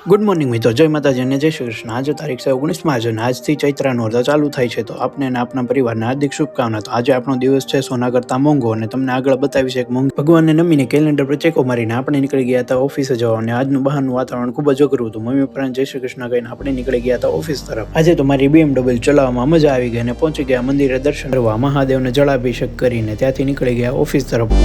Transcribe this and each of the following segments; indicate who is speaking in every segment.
Speaker 1: Good morning મિત્રો, જય માતાજી અને જય શ્રી કૃષ્ણ। આજે તારીખ છે 19 માર્ચ અને આજથી ચૈત્રનો અર્ધ ચાલુ થાય છે। તો આપને અને આપના પરિવારને હાર્દિક શુભકામના। તો આજે આપણો દિવસ છે સોના કરતા મોંઘો અને તમને આગળ બતાવી છે મોંઘો ભગવાનને નમીને કેલેન્ડર પર ચેકો મારીને આપણે નીકળી ગયા હતા ઓફિસે જવા અને આજનું બહારનું વાતાવરણ ખૂબ જ અઘરું હતું। મમ્મી પપ્પાને જય શ્રી કૃષ્ણ કહીને આપણે નીકળી ગયા હતા ઓફિસ તરફ। આજે તો મારી BMW ચલાવવામાં મજા આવી ગઈ અને પહોંચી ગયા મંદિરે દર્શન કરવા, મહાદેવને જળાભિષેક કરીને ત્યાંથી નીકળી ગયા ઓફિસ તરફ।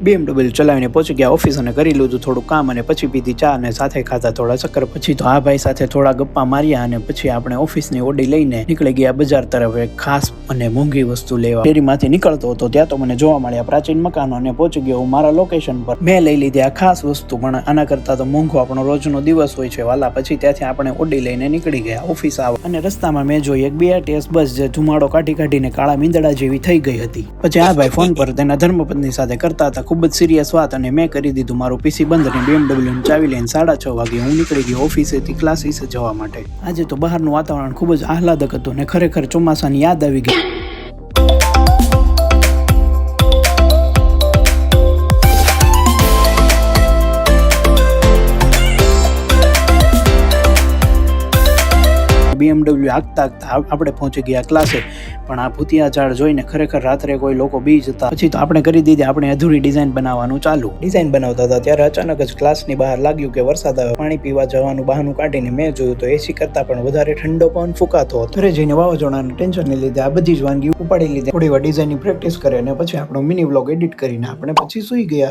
Speaker 1: BMW ચલાવીને પહોંચી ગયા ઓફિસ અને કરી લીધું થોડું કામ અને પછી પીધી ચા અને સાથે ખાધા થોડા ચક્કર। પછી તો આ ભાઈ સાથે થોડા ગપ્પા માર્યા અને પછી આપણે ઓફિસની ઓડી લઈને નીકળી ગયા બજાર તરફ એક ખાસ અને મોંઘી વસ્તુ લેવા। ફેરીમાંથી નીકળતો હતો ત્યાં તો મને જોવા મળ્યા પ્રાચીન મકાનો અને પહોંચી ગયો હું મારા લોકેશન પર। મેં લઈ લીધી આ ખાસ વસ્તુ, પણ આના કરતા તો મોંઘો આપણો રોજનો દિવસ હોય છે વાલા। પછી ત્યાંથી આપણે ઓડી લઈને નીકળી ગયા ઓફિસ આવવા અને રસ્તામાં મેં જોઈ એક BRTS બસ જે ધુમાડો કાઢીને કાળા મીંદડા જેવી થઈ ગઈ હતી। પછી આ ભાઈ ફોન પર તેના ધર્મપત્ની સાથે કરતા હતા ખૂબ જ સિરિયસ વાત અને મેં કરી દીધું મારું PC બંધ અને BMW ની ચાવી લઈને 6:30 વાગે હું નીકળી ગયો ઓફિસેથી ક્લાસીસે જવા માટે। આજે તો બહારનું વાતાવરણ ખૂબ જ આહલાદક હતું અને ખરેખર ચોમાસાની યાદ આવી ગઈ। BMW આગતા આપણે પહોંચી ગયા ક્લાસે, પણ આ ભૂતિયા ઝાડ જોઈને ખરેખર રાત્રે કોઈ લોકો બી જતા। પછી તો આપણે કરી દીધી આપણે અધૂરી ડિઝાઇન બનાવવાનું ચાલુ। ડિઝાઇન બનાવતા હતા ત્યારે અચાનક જ ક્લાસની બહાર લાગ્યું કે વરસાદ આવે। પાણી પીવા જવાનું બહાનું કાઢીને મેં જોયું તો AC કરતા પણ વધારે ઠંડો પવન ફૂંકાતો હતો। ઘરે જઈને વાવાઝોડાના ટેન્શનને લીધે આ બધી જ વાનગી ઉપાડી લીધી। થોડી વાર ડિઝાઇનની પ્રેક્ટિસ કરે અને પછી આપણો મિની વ્લોગ એડિટ કરીને આપણે પછી સૂઈ ગયા।